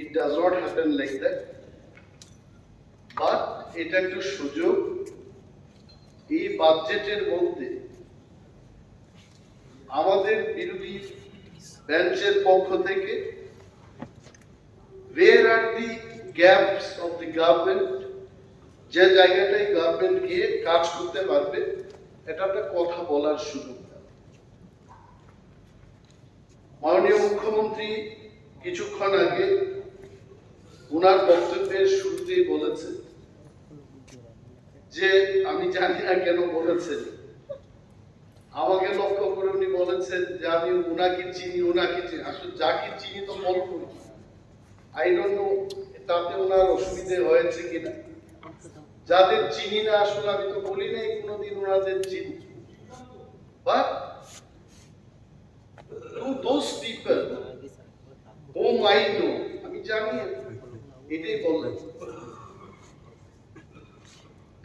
It does not happen like that. But এটা একটু সুযোগ এই বাজেটের মধ্যে আমাদের বিরোধী বেঞ্চের পক্ষ থেকে where are the gaps of the government, যে জায়গাটায় গভর্নমেন্ট গিয়ে কাজ করতে পারবে এটা একটা কথা বলার সুযোগ। মাননীয় মুখ্যমন্ত্রী কিছুক্ষণ আগে ওনার বক্তব্যের শুরুতেই বলেছেন যে আমি জানি না কেন বলেছেন, আমাকে লক্ষ্য করে উনি বলেছেন যে আমি ওনাকে চিনি আসলে যাকে চিনি তো বলবো, আই ডোন্ট নো তাতে ওনার অসুবিধে হয়েছে কিনা। যাদের চিনি না আসলে আমি তো বলি নাই কোনোদিন ওনাদের চিনি, but to those people whom I know, আমি জানি এটাই বললেন।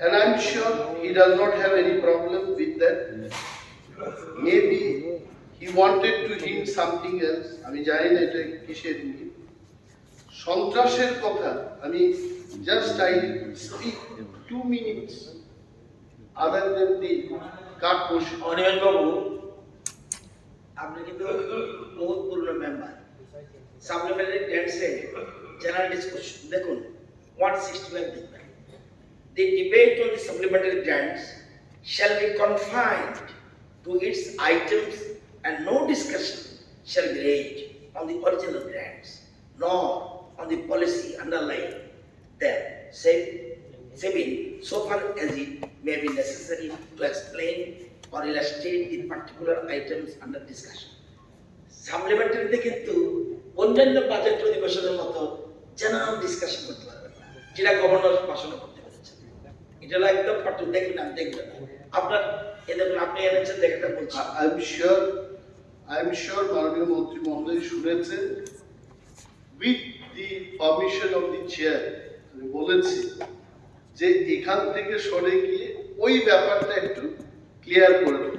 And I'm sure he does not have any problem with that. Maybe he wanted to hint something else. আমি জানি না এটা কিসের নিয়ে সন্ত্রাসের কথা। আমি just I speak 2 minutes other than the card portion. Animesh বাবু, আপনি কিন্তু বহুত পুরনো মেম্বার। সাপ্লিমেন্টারি গ্র্যান্টসে জেনারেল ডিসকাশন দেখুন 161 দেখবেন। The debate on the supplementary grants shall be confined to its items and no discussion shall be raised on the original grants nor on the policy underlying them, saving so far as it may be necessary to explain or illustrate the particular items under discussion. সাপ্লিমেন্টারিতে কিন্তু অন্যান্য budget অধিবেশনের মতো general discussion করতে পারবেন না, যেটা governor ভাষণ করতে পেরেছেন। এটা একদম পাঠক দেখবেন, আমি দেখবেন আপনার এদের আপনি এনেছেন দেখে বলছি। আই এম শিওর মাননীয় মন্ত্রী মহোদয় শুনেছেন। With the permission of the chair আমি বলেছি যে এখান থেকে সরে গিয়ে ওই ব্যাপারটা একটু ক্লিয়ার করে দেব।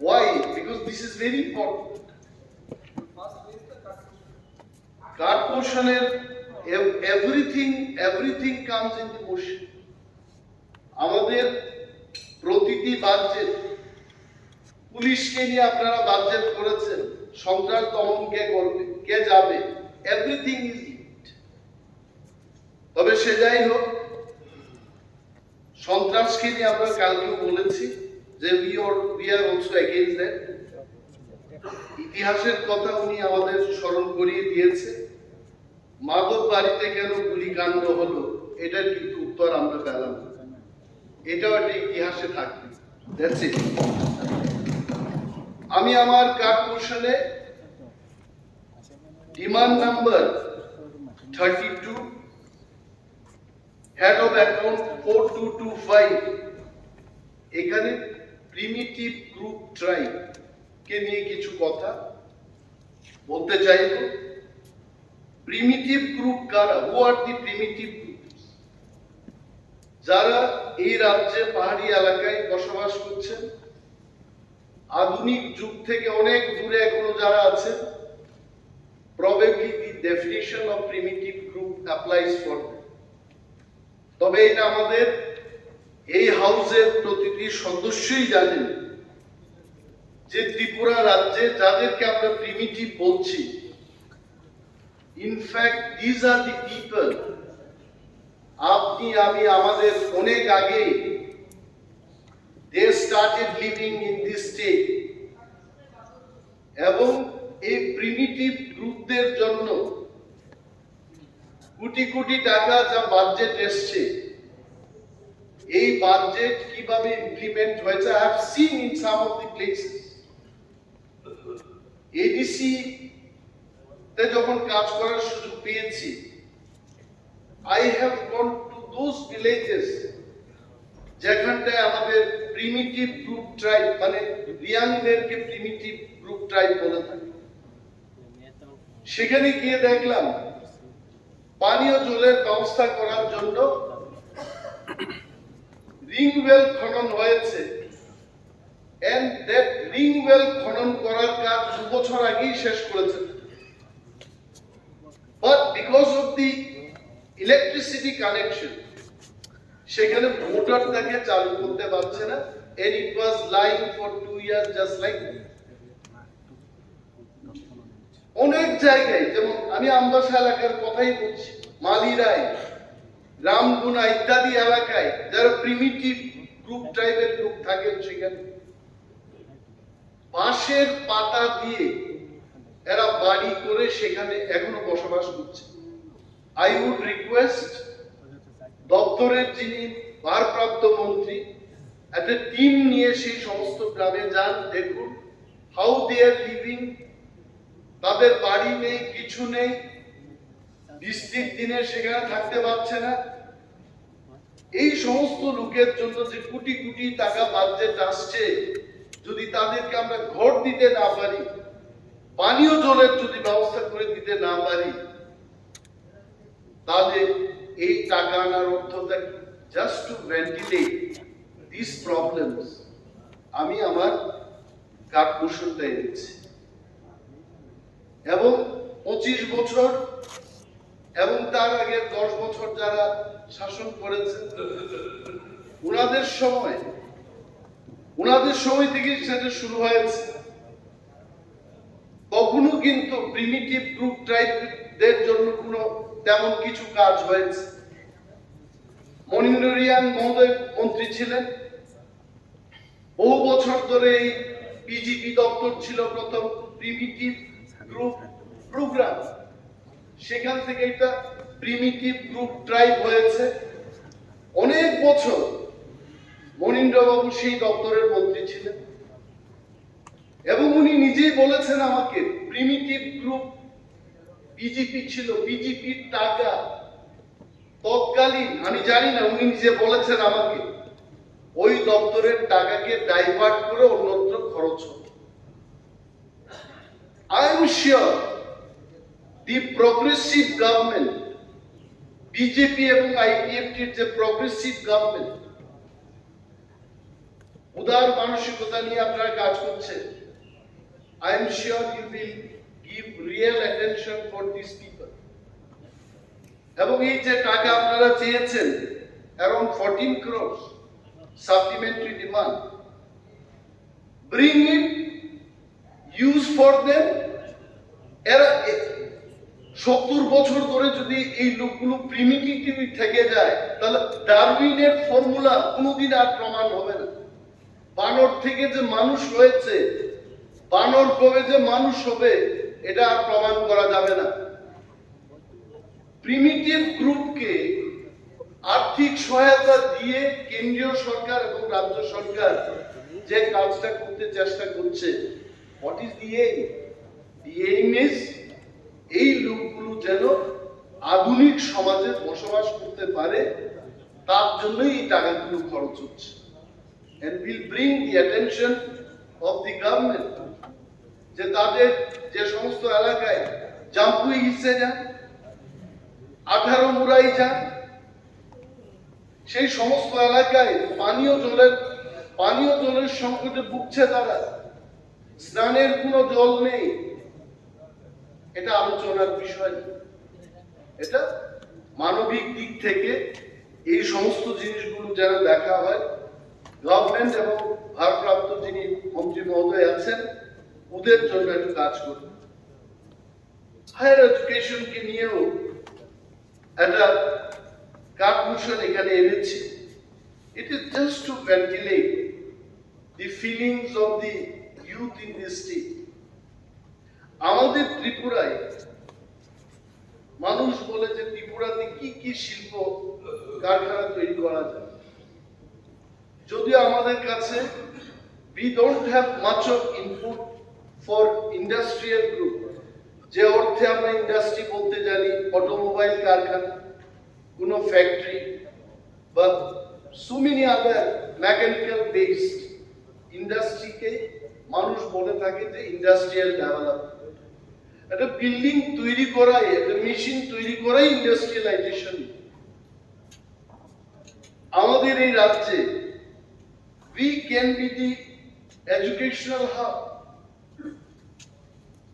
Why? Because this is very important. Card portioner, everything comes in the motion. আমাদের প্রতিটি বাজেট, পুলিশকে নিয়ে আপনারা বাজেট করেছেন, সন্ত্রাস দমন কে করবে, কে যাবে, এভরিথিং ইজ লিঙ্কড। তবে সে যাই হোক, সন্ত্রাসকে নিয়ে আমরা কালকেও বলেছি যে we are also against that. ইতিহাসের কথা উনি আমাদের স্মরণ করিয়ে দিয়েছে। মাধব বাড়িতে কেন গুলিকাণ্ড হলো এটার কিন্তু উত্তর আমরা পেলাম, এটাও একটা ইতিহাসে থাকবে। That's it. আমি আমার কার্ড পোর্শনে demand number 32 head of account 4225 এখানে প্রিমিটিভ গ্রুপ ট্রাইব কে নিয়ে কিছু কথা বলতে চাইব। প্রিমিটিভ গ্রুপ কারা? হু আর দি প্রিমিটিভ গ্রুপস? যারা এই রাজ্যে পাহাড়ি এলাকায় বসবাস করছেন, আধুনিক যুগ থেকে অনেক দূরে এখনো যারা আছেন, probably the definition of primitive group applies for them. তবে এটা আমাদের এই হাউসের প্রতিটি সদস্যই জানেন যে ত্রিপুরা রাজ্যে যাদেরকে আমরা প্রিমিটিভ বলছি, in fact this are the people, আপনি আমি আমাদের অনেক আগে they started living in this state, এবং এই প্রিমিটিভ গ্রুপদের জন্য কোটি কোটি টাকা যা বাজেট এসছে, এই বাজেট কিভাবে ইমপ্লিমেন্ট হয়েছে I have seen in some of the places. ADC তে যখন কাজ করার সুযোগ পেয়েছি, I have gone to those villages যেখানটায় আমাদের প্রিমিটিভ গ্রুপ ট্রাইব, মানে রিয়াংদেরকে প্রিমিটিভ গ্রুপ ট্রাইব বলে থাকে। সেখানে গিয়ে দেখলাম পানীয় জলের ব্যবস্থা করার জন্য রিং ওয়েল খনন হয়েছে and that ring well খনন করার কাজ 2 বছর আগেই শেষ করেছেন, but because of the electricity connection সেখানে মোটরটাকে চালু করতে পারছে না, and it was lying for 2 years just like that. অনেক জায়গায়, যেমন আমি আমবাসা এলাকার কথাই বলছি, মালিরাই, রামগুনা ইত্যাদি এলাকায় যারা প্রিমিটিভ গ্রুপ ট্রাইবের লোক থাকেন, সেখানে বাঁশের পাতা দিয়ে এরা বাড়ি করে সেখানে এখনো বসবাস করছে। আই উড রিকোয়েস্ট দপ্তরের যিনি ভারপ্রাপ্ত মন্ত্রী, একটা টিম নিয়ে সেই সমস্ত গ্রামে যান, দেখুন হাউ দে আর লিভিং। তাদের বাড়ি নেই, কিছু নেই, বৃষ্টির দিনে সেখানে থাকতে পারছে না। এই সমস্ত লোকের জন্য যে কোটি কোটি টাকা বাজেট আসছে, যদি তাদেরকে আমরা ঘর দিতে না পারি, পানীয় জলের যদি ব্যবস্থা করে দিতে না পারি, তাহলে এই টাকা আনার অর্থটা just to ventilate this problems. আমি আমার কার্পোরেশনটা এনেছি এবং 25 বছর এবং তার আগে 10 বছর যারা শাসন করেছেন, ওনাদের সময় থেকে সেটা শুরু হয়েছে। কখনো কিন্তু প্রিমিটিভ গ্রুপ ট্রাইবদের জন্য কোনো তেমন কিছু কাজ হয়েছে। মনিন্দরিয়ান মহোদয় মন্ত্রী ছিলেন, বহু বছর ধরে এই পিজিপি দপ্তর ছিল প্রথম প্রিমিটিভ গ্রুপ প্রোগ্রাম, সেখান থেকে এটা প্রিমিটিভ গ্রুপ ট্রাইব হয়েছে। অনেক বছর মনিন্দ্রবাবু সেই দপ্তরের মন্ত্রী ছিলেন এবং উনি নিজেই বলেছেন আমাকে, প্রিমিটিভ গ্রুপ পিজিপি ছিল, পিজিপির টাকা তৎকালীন, আমি জানি না, উনি নিজে বলেছেন আমাকে, ওই দপ্তরের টাকাকে ডাইভার্ট করে অন্যত্র খরচ হতো। I am sure the progressive government, BJP এবং আইপিএফটির যে প্রগ্রেসিভ গভর্নমেন্ট, উদার মানসিকতা নিয়ে আপনারা কাজ করছেন, I am sure you will give real attention for these people. এবং এই যে টাকা আপনারা চেয়েছেন, around 14 crores supplementary demand, bring it, use for them. এরা 70 বছর ধরে যদি এই লোকগুলো প্রিমিটিভ থেকে যায়, তাহলে ডারউইনের ফর্মুলা কোনোদিন আর প্রমাণ হবে না। বানর থেকে যে মানুষ হয়েছে, বানর কবে যে মানুষ হবে, এটা আর প্রমাণ করা যাবে না। প্রিমিটিভ গ্রুপকে আর্থিক সহায়তা দিয়ে কেন্দ্রীয় সরকার এবং রাজ্য সরকার যে কাজটা করতে চেষ্টা করছে, what is the aim? The aim is এই লোকগুলো যেন আধুনিক সমাজে বসবাস করতে পারে, তার জন্যই এই টাকাগুলো খরচ হচ্ছে। and will bring the attention of the government যে তাদের যে সমস্ত এলাকায় জাম্পুই হিসে যান, 18 মুরাই যান, সেই সমস্ত এলাকায় পানীয় জলের সংকটে ভুগছে তারা, স্নানের কোনো জল নেই। এটা আলোচনার বিষয়, এটা মানবিক দিক থেকে এই সমস্ত জিনিসগুলো যেন দেখা হয়। গভর্নমেন্ট এবং ভারপ্রাপ্ত যিনি মন্ত্রী মহোদয় আছেন, ওদের জন্য একটু কাজ করুন। হায়ার এডুকেশনকে নিয়েও একটা কার্পোরেশন এখানে এনেছি। It is just to ventilate the feelings of the youth in this state. আমাদের ত্রিপুরায় মানুষ বলে যে ত্রিপুরাতে কি কি শিল্প কারখানা তৈরি করা যায়, যদিও আমাদের কাছে we don't have much of input for industrial group, যে অর্থে আমরা ইন্ডাস্ট্রি বলতে জানি অটোমোবাইল কারখানা, কোন ফ্যাক্টরি বা so many other mechanical based ইন্ডাস্ট্রিকে মানুষ বলে থাকে যে ইন্ডাস্ট্রিয়াল ডেভেলপমেন্ট। একটা বিল্ডিং তৈরি করাই, একটা মেশিন তৈরি করাই ইন্ডাস্ট্রিয়ালাইজেশন। আমাদের এই রাজ্যে we can be the educational hub.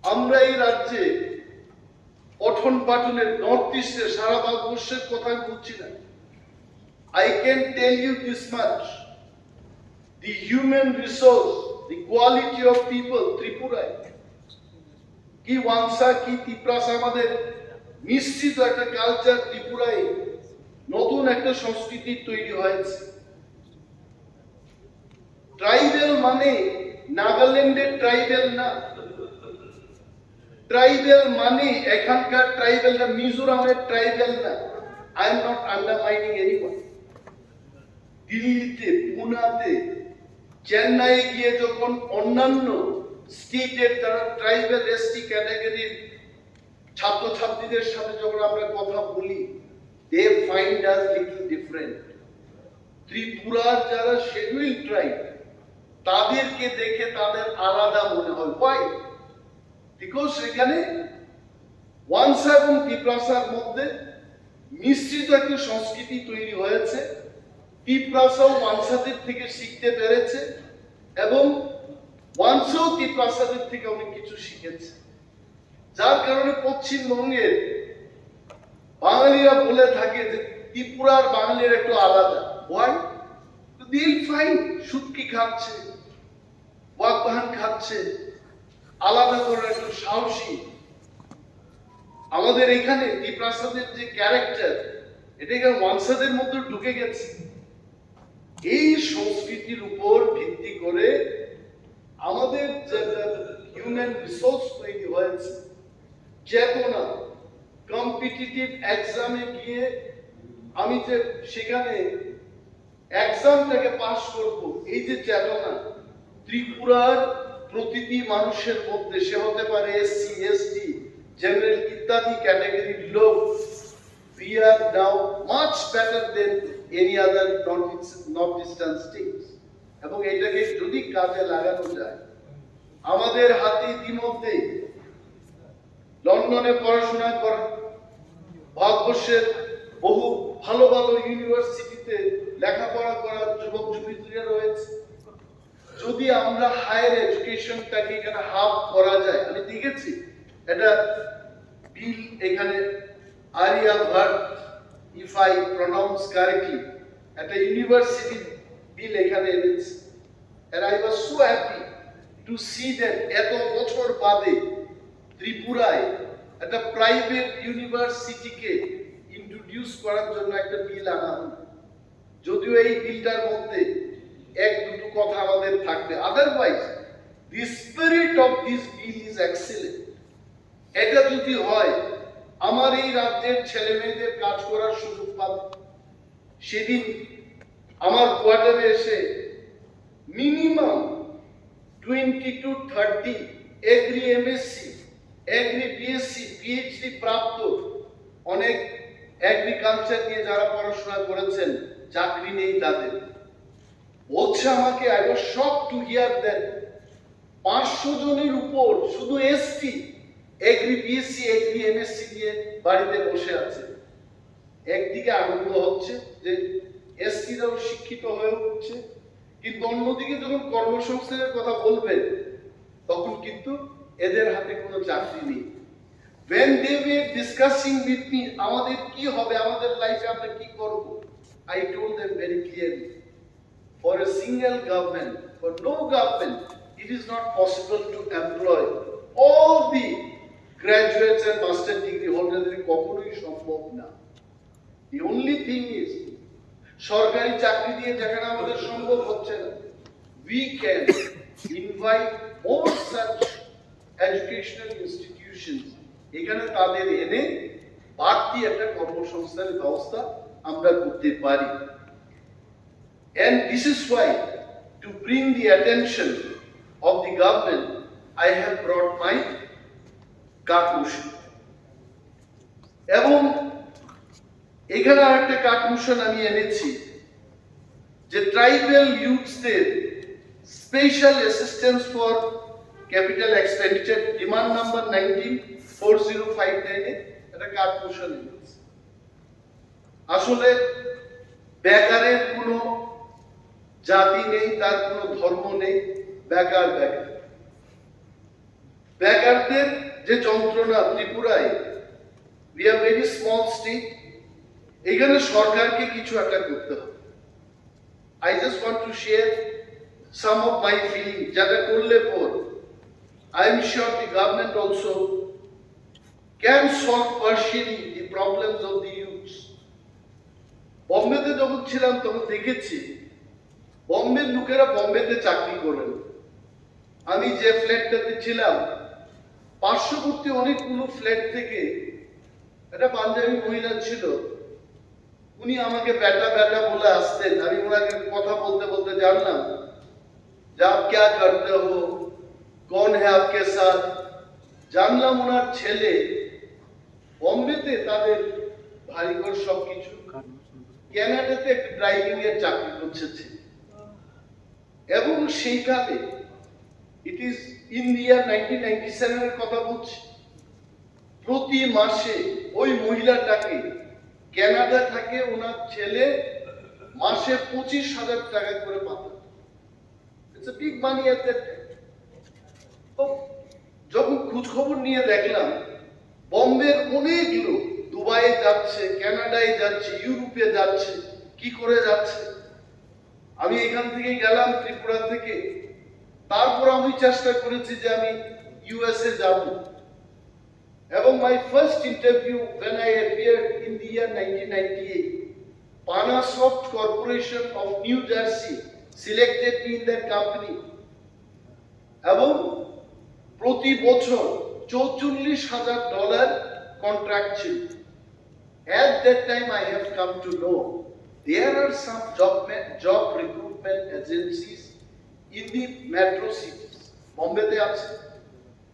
আমরা এই রাজ্যে পঠন পাঠনের নর্থ ইস্টে সারা ভারতবর্ষের কথা বলছি না। I can tell you this much, the human resource, the quality of people ত্রিপুরায় কি ওয়াংসা কি তিপ্রাসা আমাদের নিশ্চিত একটা কালচার ত্রিপুরায় নতুন একটা সংস্কৃতি তৈরি হয়েছে। ট্রাইবেল মানে নাগাল্যান্ডের ট্রাইবেল না, ট্রাইবেল মানে এখানকার ট্রাইবেল না, মিজোরামের ট্রাইবেল না। I am not undermining anyone. দিল্লিতে, পুনাতে, চেন্নাইয়ে গিয়ে যখন অন্যান্য স্টেটের যারা ট্রাইবেল এসটি ক্যাটাগরির ছাত্রছাত্রীদের সাথে যখন আমরা কথা বলি, they find us little different. ত্রিপুরার যারা শিডিউল ট্রাইব তাদেরকে দেখে তাদের আলাদা মনে হয়। Why? বিকজ সেখানে ওয়াংসা এবং তিপ্রাসার মধ্যে মিশ্রিত একটা সংস্কৃতি তৈরি হয়েছে। তিপ্রাসাও ওয়াংসাদের থেকে শিখতে পেরেছে এবং ওয়াংসাও তিপ্রাসাদের থেকে অনেক কিছু শিখেছে, যার কারণে পশ্চিমবঙ্গের বাঙালিরা বলে থাকে যে ত্রিপুরার বাঙালির একটু আলাদা। Why? They'll find শুটকি খাচ্ছে, ওয়াকবাহান খাচ্ছে, আলাদা করে একটু সাহসী। আমাদের এখানে তিপ্রাসাদের যে ক্যারেক্টার, এটা এখানে ওয়াংসাদের মধ্যে ঢুকে গেছে। এই সংস্কৃতির উপর ভিত্তি করে আমাদের যে হিউম্যান রিসোর্স তৈরি হয়েছে, চেতনা, কম্পিটিটিভ এক্সামে গিয়ে আমি যে সেখানে এক্সামটাকে পাস করব, এই যে চেতনা ত্রিপুরার প্রতিটি মানুষের মধ্যে, সে হতে পারে এসসি, এসটি, জেনারেল ইত্যাদি ক্যাটাগরির লোক, we are now much better than any other northeastern states। এবং এটাকে যদি কাজে লাগানো যায়, আমাদের হাতে ইতিমধ্যে লন্ডনে পড়াশোনা করা, ভারতবর্ষের বহু ভালো ভালো ইউনিভার্সিটিতে লেখাপড়া করার যুবক যুবতীরা রয়েছে। যদি আমরা হায়ার এডুকেশনটাকে এখানে হাব করা যায়, আমি দেখেছি এটা বিল এখানে আরিয়াভার্ট, ইফ আই প্রনাউন্স কারেক্টলি, একটা ইউনিভার্সিটি বিল এখানে এনেছে। and I was so happy to see that এত বছর বাদে ত্রিপুরায় একটা প্রাইভেট ইউনিভার্সিটিকে ইন্ট্রোডিউস করার জন্য একটা বিল আনা হলো। যদিও এই বিলটার মধ্যে এক দুটো কথা আমাদের থাকবে, otherwise the spirit of this bill is excellent। এটা যদি হয়, আমার এই রাজ্যের ছেলে মেয়েদের কাজ করার সুযোগ পাবে। সেদিন আমার কোয়ার্টারে এসে minimum 20 to 30 agri MSc, agri BSc, PhD প্রাপ্ত অনেক এগ্রিকালচার নিয়ে যারা পড়াশোনা করেছেন, চাকরি নেই তাদের। বলছে আমাকে, I was shocked to hear that 500 জনের উপর শুধু ST agri BSc, agri MSc নিয়ে বাড়িতে বসে আছে। একদিকে আনন্দ হচ্ছে যে এসটিরাও শিক্ষিত হয়ে উঠছে, কিন্তু অন্যদিকে যখন কর্মসংস্থানের কথা বলবেন তখন কিন্তু এদের হাতে কোনো চাকরি নেই। when they were discussing with me আমাদের কি হবে, আমাদের লাইফে আমরা কি করব, I told them very clearly, for a single government, for no government, it is not possible to employ all the graduates and master degree holders। কখনোই সম্ভব না। The only thing is, সরকারি চাকরি দিয়ে যেখানে আমাদের সম্ভব হচ্ছে না, we can invite more such educational institutions, এখানে তাদের এনে বাড়তি একটা কর্মসংস্থানের ব্যবস্থা আমরা করতে পারি। And this is why, to bring the attention of the government, I have brought my cut motion. এবং এখানে আরেকটা কাট মোশন আমি এনেছি যে ট্রাইবেল ইউথসদের special assistance for capital expenditure, demand number 194059 এ একটা কাট মোশন এনেছি। আসলে বেকারের কোনো জাতি নেই, তার কোনো ধর্ম নেই, বেকার বেকার বেকারদের যে যন্ত্রণা ত্রিপুরায়, we are very small state, এখানে সরকারকে কিছু একটা করতে হবে। I just want to share some of my feelings যেটা করলে পর I am sure the government also can solve partially the problems of the youths. বম্বেতে যখন ছিলাম তখন দেখেছি বম্বের লোকেরা বম্বেতে চাকরি করেন। আমি যে ফ্ল্যাটটাতে ছিলাম পার্শ্ববর্তী অনেকগুলো ফ্ল্যাট থেকে একটা পাঞ্জাবি মহিলা ছিল, উনি আমাকে বেটা বেটা বলে আসতেন। আমি ওনাকে কথা বলতে বলতে জানলাম যে আপ ক্যা করতে হো, কौन है आपके साथ। জানলাম ওনার ছেলে বম্বেতে তাদের ভারীঘর সবকিছু, ক্যানাডাতে একটা ড্রাইভিং এর চাকরি করছে। এবং সেইখানে ইট ইজ ইন ইয়ার 1997 এর কথা বলছি, প্রতি মাসে ওই মহিলাটাকে ক্যানাডা থাকে ওনার ছেলে মাসে 25,000 টাকা করে পাঠায়। It's a big money at that time. তো যখন খোঁজ খবর নিয়ে দেখলাম বম্বের অনেক লোক দুবাইয়ে যাচ্ছে, কানাডায় যাচ্ছে, ইউরোপে যাচ্ছে। কি করে যাচ্ছে? আমি এখান থেকে গেলাম ত্রিপুরা থেকে, তারপর আমি চেষ্টা করেছি যে আমি ইউএসএ যাব। এবং my first interview when I appeared in the year 1998, Panasoft Corporation of New Jersey selected me in their company এবং প্রতি বছর $44,000 কন্ট্রাক্ট ছিল। At that time I have come to know there are some job recruitment agencies in the metro cities. বম্বেতে আছে,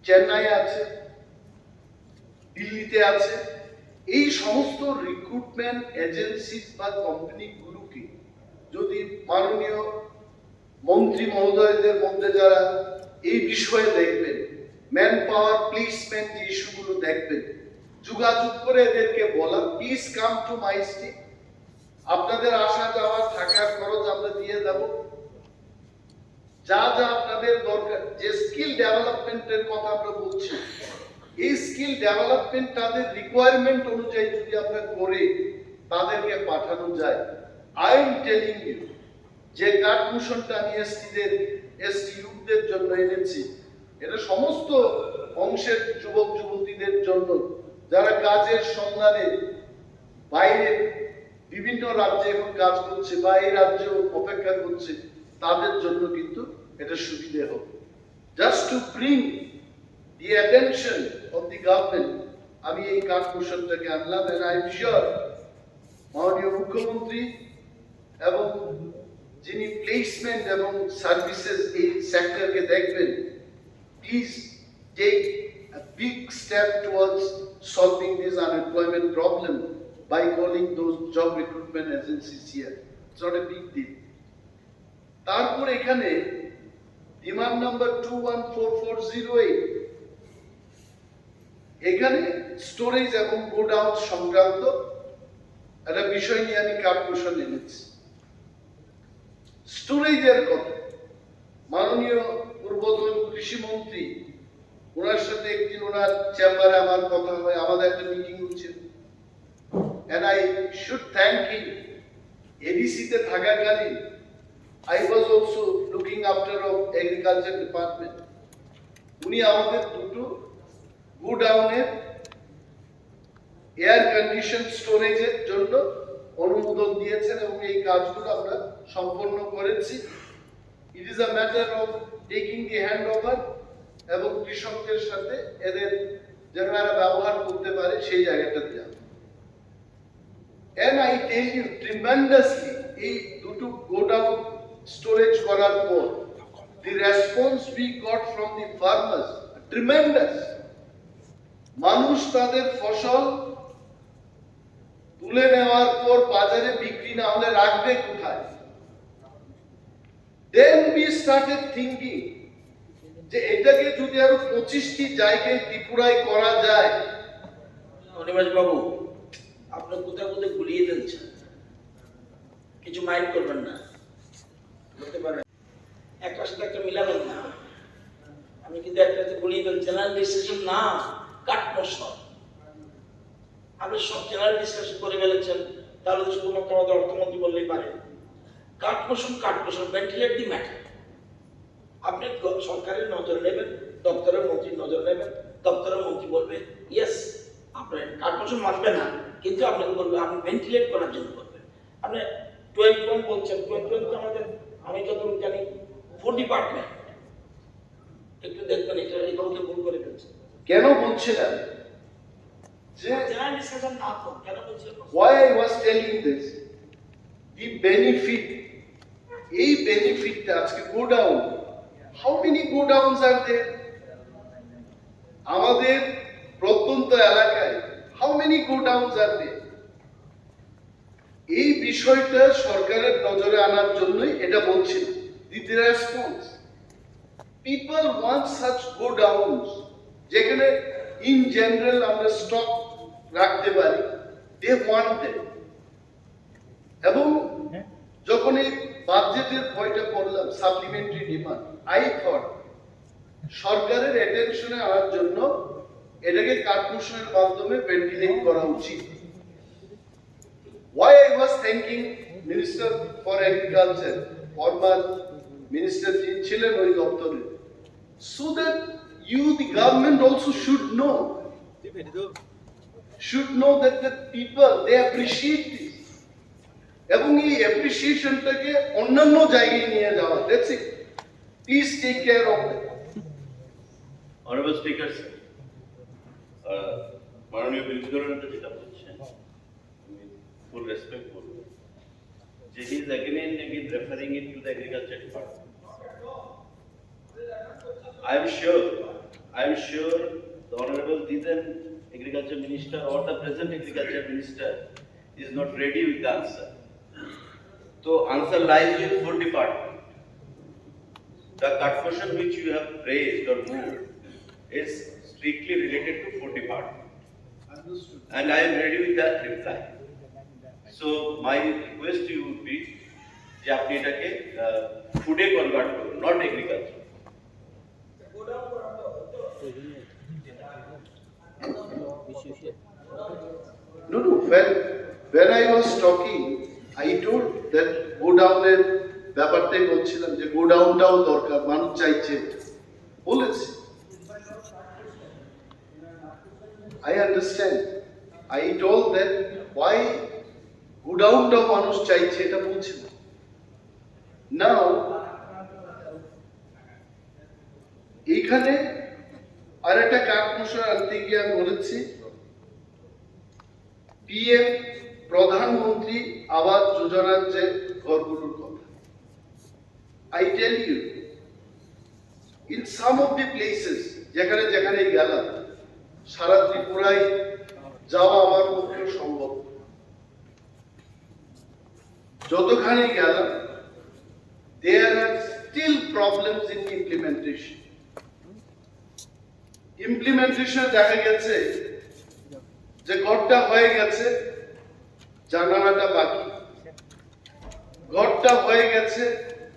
চেন্নাই আছে, দিল্লিতে আছে। এই সমস্ত রিক্রুটমেন্ট এজেন্সি বা কোম্পানিগুলোকে যদি মাননীয় মন্ত্রী মহোদয়দের মধ্যে যারা এই বিষয়ে দেখবেন, ম্যান পাওয়ার প্লেসমেন্ট ইস্যুগুলো দেখবেন, যোগাযোগ করে এদেরকে বলা please come to my state, আপনাদের আসা যাওয়া থাকার খরচ আমরা দিয়ে দেব, যা যা আপনাদের দরকার। যে স্কিল ডেভেলপমেন্টের কথা আমরা বলছি, এই স্কিল ডেভেলপমেন্ট তাদের রিকোয়ারমেন্ট অনুযায়ী যদি আমরা করে তাদেরকে পাঠানো যায়। আই এম টেলিং ইউ যে কাঠমুশনটা আমি এসটি ইউথদের জন্য এনেছি, এটা সমস্ত অংশের যুবক যুবতীদের জন্য যারা কাজের সন্ধানে বাইরে বিভিন্ন রাজ্যে এখন কাজ করছে বা এই রাজ্যে অপেক্ষা করছে, তাদের জন্য কিন্তু এটা সুবিধা হবে। Just to bring the attention of the government আমি এই কাঠমুশনটাকে আনলাম। এন্ড আই এম শিওর মাননীয় মুখ্যমন্ত্রী এবং যিনি প্লেসমেন্ট এবং সার্ভিসেস এই সেক্টরকে দেখবেন, please take a big step towards solving this unemployment problem by calling those job recruitment agencies here. It's not a big deal. তারপর এখানে ডিমান্ড নাম্বার 214408, এখানে স্টোরেজ এবং গোডাউন সংক্রান্ত একটা বিষয় নিয়ে আমি কাঠমুশন এনেছি। স্টোরেজের কথা মাননীয় পূর্বতন কৃষিমন্ত্রী, ওনার সাথে একদিন ওনার চেম্বারে আমার কথা হয়, আমাদের একটা মিটিং হচ্ছিল। and I should thank him, ADC তে থাকাকালীন I was also looking after of agriculture department. উনি আমাদের দুটো গোডাউনের এয়ার কন্ডিশন স্টোরেজের জন্য অনুমোদন দিয়েছেন এবং এই কাজগুলো আমরা সম্পন্ন করেছি। It is a matter of taking the hand over এবং কৃষকদের সাথে এদের যেন এরা ব্যবহার করতে পারে সেই জায়গাটাতে যাবে। And I tell you tremendously, এই দুটো গোডাউন স্টোরেজ করার পর the response we got from the farmers tremendous. মানুষ তাদের ফসল তুলে নেওয়ার পর বাজারে বিক্রি না হলে রাখবে কোথায়? Then we started thinking যে এটাকে যদি আরো 25টি জায়গায় ত্রিপুরায় করা যায়। অনিমেষ বাবু, আপনি কোথায় কোথায় গুলিয়ে ফেলছেন, কিছু মাইন্ড করবেন না, বলতে পারেন। একটার সাথে একটা মিলাবেন না। আমি কিন্তু একটা বলি জেনারেল ডিসকাশন না, কাট মোশন। আপনি সব জেনারেল ডিসকাশন করে ফেলেছেন, তাহলে তো শুধুমাত্র আমাদের অর্থমন্ত্রী বললেই পারে। কাট মোশন, ভেন্টিলেট দি ম্যাটার। আপনি সরকারের নজরে নেবেন, দপ্তরের মন্ত্রীর নজরে নেবেন, দপ্তরের মন্ত্রী বলবে ইয়েস আপনার কাট মোশন মানবে না, কিন্তু আপনাকে বলবে আপনি ভেন্টিলেট করার জন্য করবেন। আপনি 21 বলছেন, 21 তো আমাদের, আমি যতটুকু জানি 4 ডিপার্টমেন্ট। একটু দেখবেন এটা এগুলোকে ভুল করে ফেলছে। কেন বলছিলেন যে জেনারেল ডিসকাশন না তো কেন বলছিলেন? why I was telling this, the benefit, এই বেনিফিটটা আজকে go down, how many go downs are there? আমাদের প্রত্যন্ত এলাকায় how many go downs are there? এই বিষয়টা সরকারের নজরে আনার জন্যই এটা বলছিল। the response, people want such go downs যেখানে in general আমরা স্টক রাখতে পারি, they want them। এবং যখন এই বাজেটের বইটা পড়লাম সাপ্লিমেন্টারি ডিমান্ড, আই থট সরকারের অ্যাটেনশনে আনার জন্য এটাকে কাটমোশনের মাধ্যমে ভেন্টিলেট করা উচিত। Why I was thanking Minister for Agriculture, former Minister যিনি ছিলেন ওই দপ্তরে, so that you the government also should know that the people they appreciate this, এবং এই অ্যাপ্রিসিয়েশনটাকে অন্যান্য জায়গায় নিয়ে যাওয়া। That's it, please take care of that. Honorable Speaker, sir, মাননীয় বিরোধী দলনেতা যেটা বলছেন, আমি ফুল রেসপেক্ট করব, যে he is again referring it to the agriculture department. I am sure the Honorable Didan Agriculture Minister or the present Agriculture Minister is not ready with the answer. So answer lies with 4 department. The cut portion which you have raised or moved is strictly related to 4 department. And I am ready with that reply. So my request to you would be যে আপনি এটাকে ফুডে convert করুন, not agriculture. No, when I was talking, I told that go down এর ব্যাপারটাই বলছিলাম যে go downটাও দরকার, মানুষ চাইছে বলেছি। I understand. I told that why go downটাও মানুষ চাইছে এটা বলছিলাম। Now এইখানে আরেকটা কাটমোশন আনতে গিয়ে আমি বলেছি পিএম প্রধানমন্ত্রী আবাস যোজনার যে ঘরগুলোর কথা। I tell you, in some of the places যেখানে যেখানে গেলাম, সারা ত্রিপুরায় যাওয়া আমার পক্ষে সম্ভব, যতখানি গেলাম, there are still problems in implementation. Implementation দেখা গেছে যে ঘরটা হয়ে গেছে, জানালাটা বাকি, ঘরটা হয়ে গেছে,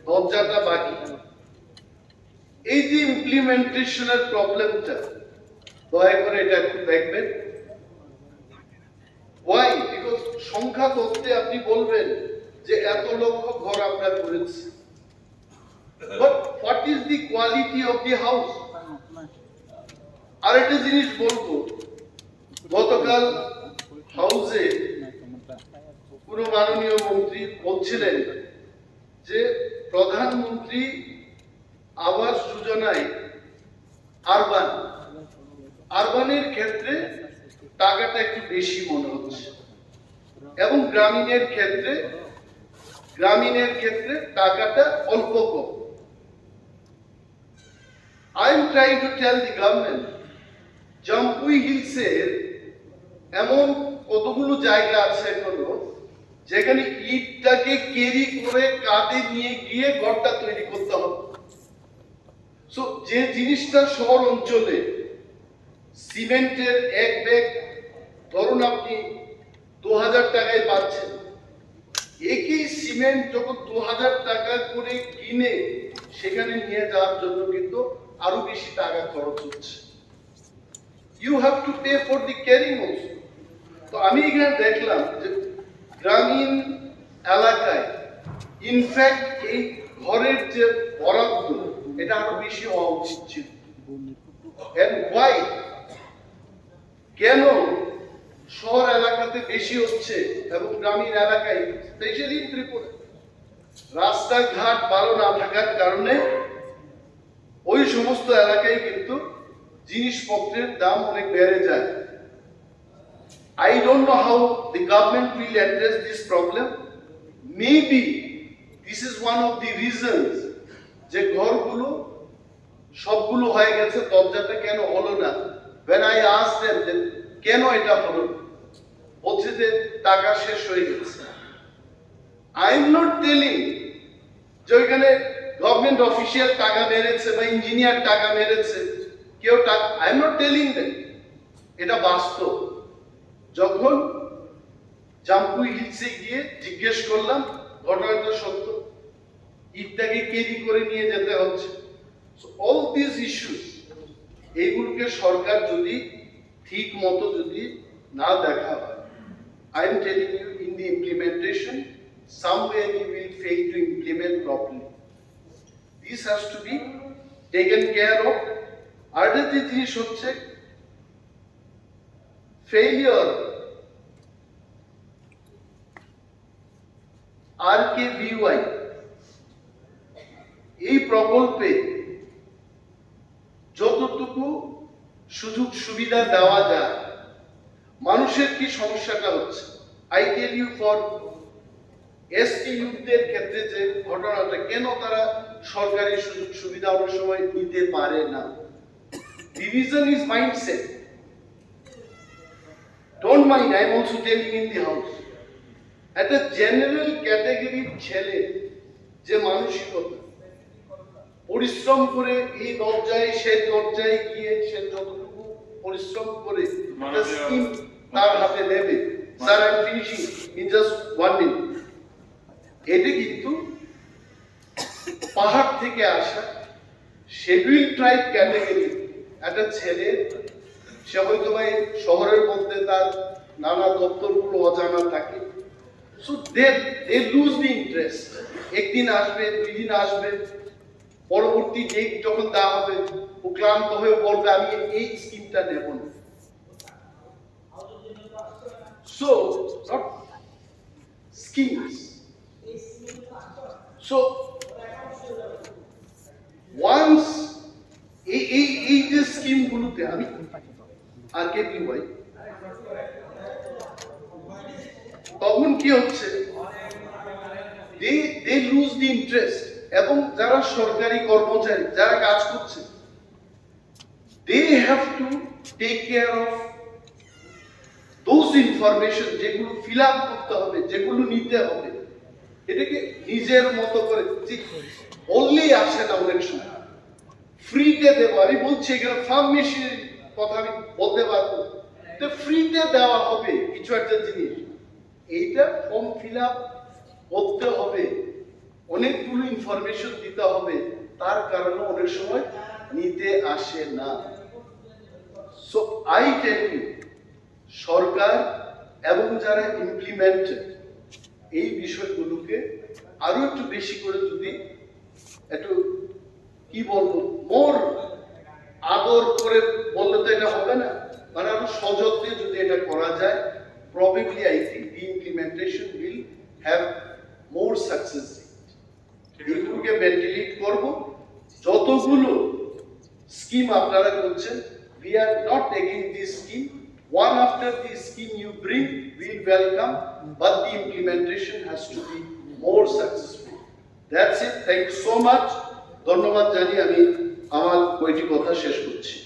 দরজাটা বাকি। এই যে ইমপ্লিমেন্টেশনের প্রবলেমটা, দয়া করে এটা একটু দেখবেন। Why? Because সংখ্যা তত্ত্বে আপনি বলবেন যে এত লক্ষ ঘর আমরা করেছি, but what is the quality of the house? আরেকটা জিনিস বলবো, গতকাল হাউসে কোন মাননীয় মন্ত্রী বলছিলেন যে প্রধানমন্ত্রী আবাস যোজনায় আরবানের ক্ষেত্রে টাকাটা একটু বেশি মনে হচ্ছে, এবং গ্রামীণের ক্ষেত্রে টাকাটা অল্প কম। I am trying to tell the government, Jampui হিলসের এমন কতগুলো জায়গা আছে এখনো যেখানে ইটটাকে ক্যারি করে কাঁধে নিয়ে গিয়ে ঘরটা তৈরি করতে হবে। সো যে জিনিসটা শহর অঞ্চলে সিমেন্টের এক ব্যাগ ধরুন আপনি 2000 টাকায় পাচ্ছেন, একই সিমেন্ট যখন 2000 টাকা করে কিনে সেখানে নিয়ে যাওয়ার জন্য কিন্তু আরো বেশি টাকা খরচ হচ্ছে। You have to pay for the carrying also. তো আমি এখানে দেখলাম যে গ্রামীণ এলাকায় ইনফ্যাক্ট এই ঘরের যে বরাদ্দ এটা আরো বেশি হওয়া উচিত ছিল। এন্ড ওয়াই, কেন শহর এলাকাতে বেশি হচ্ছে এবং গ্রামীণ এলাকায় স্পেশালি ত্রিপুরা রাস্তাঘাট ভালো না থাকার কারণে ওই সমস্ত এলাকায় কিন্তু জিনিসপত্রের দাম অনেক বেড়ে যায়। I don't know how the government will address this problem. Maybe this is one of the reasons যে ঘরগুলো সবগুলো হয়ে গেছে, দরজাটা কেন হলো না। When I asked them that কেন এটা হলো, বলছে যে টাকা শেষ হয়ে গেছে। I am not telling যে ওইখানে গভর্নমেন্ট অফিসিয়াল টাকা মেরেছে বা ইঞ্জিনিয়ার টাকা মেরেছে, কেউ টাকা, I am not telling them, এটা বাস্তব। যখন জাম্পুই হিলসে গিয়ে জিজ্ঞেস করলাম ঘটনাটা সত্য, ইটটাকে কেরি করে নিয়ে যেতে হচ্ছে। So all these issues, এইগুলোকে সরকার যদি ঠিক মতো যদি না দেখা হয়, I am telling you in the implementation, somewhere you will fail to implement properly. This has to be taken care of. আর যে জিনিস হচ্ছে failure, RKVY এই প্রকল্পে যতটুকু সুযোগ সুবিধা দেওয়া যায়, মানুষের কি সমস্যাটা হচ্ছে। I tell you for ST ইউথদের ক্ষেত্রে যে ঘটনাটা, কেন তারা সরকারি সুযোগ সুবিধা অনেক সময় নিতে পারে না। The reason is mindset. Don't mind, I am also telling in the house. একটা জেনারেল ক্যাটাগরির ছেলে যে মানসিকতা, পরিশ্রম করে এই দরজায় সে দরজায় গিয়ে সে যতটুকু পরিশ্রম করে একটা স্কিম তার হাতে নেবে। Sir, I am finishing in just 1 minute. এটা কিন্তু পাহাড় থেকে আসা শিডিউল ট্রাইব ক্যাটাগরি একটা ছেলে, সে হয়তো বা শহরের মধ্যে তার নানা দপ্তরগুলো অজানা থাকে। So they lose the interest. একদিন আসবে, 2 দিন আসবে, পরবর্তী ডেট যখন দেওয়া হবে ও ক্লান্ত হয়ে বলবে আমি এই স্কিমটা নেব না। So not schemes. So once এই যে স্কিমগুলোতে আমি RKVY, তখন কি হচ্ছে, they lose the interest। এবং যারা সরকারি কর্মচারী যারা কাজ করছে, they have to take care of those information যেগুলো ফিল আপ করতে হবে, যেগুলো নিতে হবে। এটাকে নিজের মতো করে বললেই আসে না, অনেক সময় ফ্রিতে দেবো। আমি বলছি এখানে ফার্ম মেশিনের কথা আমি বলতে পারবো, তো ফ্রিতে দেওয়া হবে কিছু একটা জিনিস, এইটা ফর্ম ফিল আপ করতে হবে, অনেকগুলো ইনফরমেশন দিতে হবে, তার কারণে অনেক সময় নিতে আসে না। সো আই টেল ইউ, সরকার এবং যারা ইমপ্লিমেন্টেড এই বিষয়গুলোকে আরো একটু বেশি করে যদি একটু কি বলবো, মোর আদর করে বললে তো এটা হবে না, মানে আরো সযত্নে যদি এটা করা যায়, probably I think the implementation will have more success rate. এইগুলোকে ভেন্টিলেট করব। যতগুলো স্কিম আপনারা করছেন, we are not against this scheme. One after the scheme you bring, we'll welcome, but the implementation has to be more successful. That's it. Thank you so much. ধন্যবাদ জানিয়ে আমি আমার কয়েকটি কথা শেষ করছি।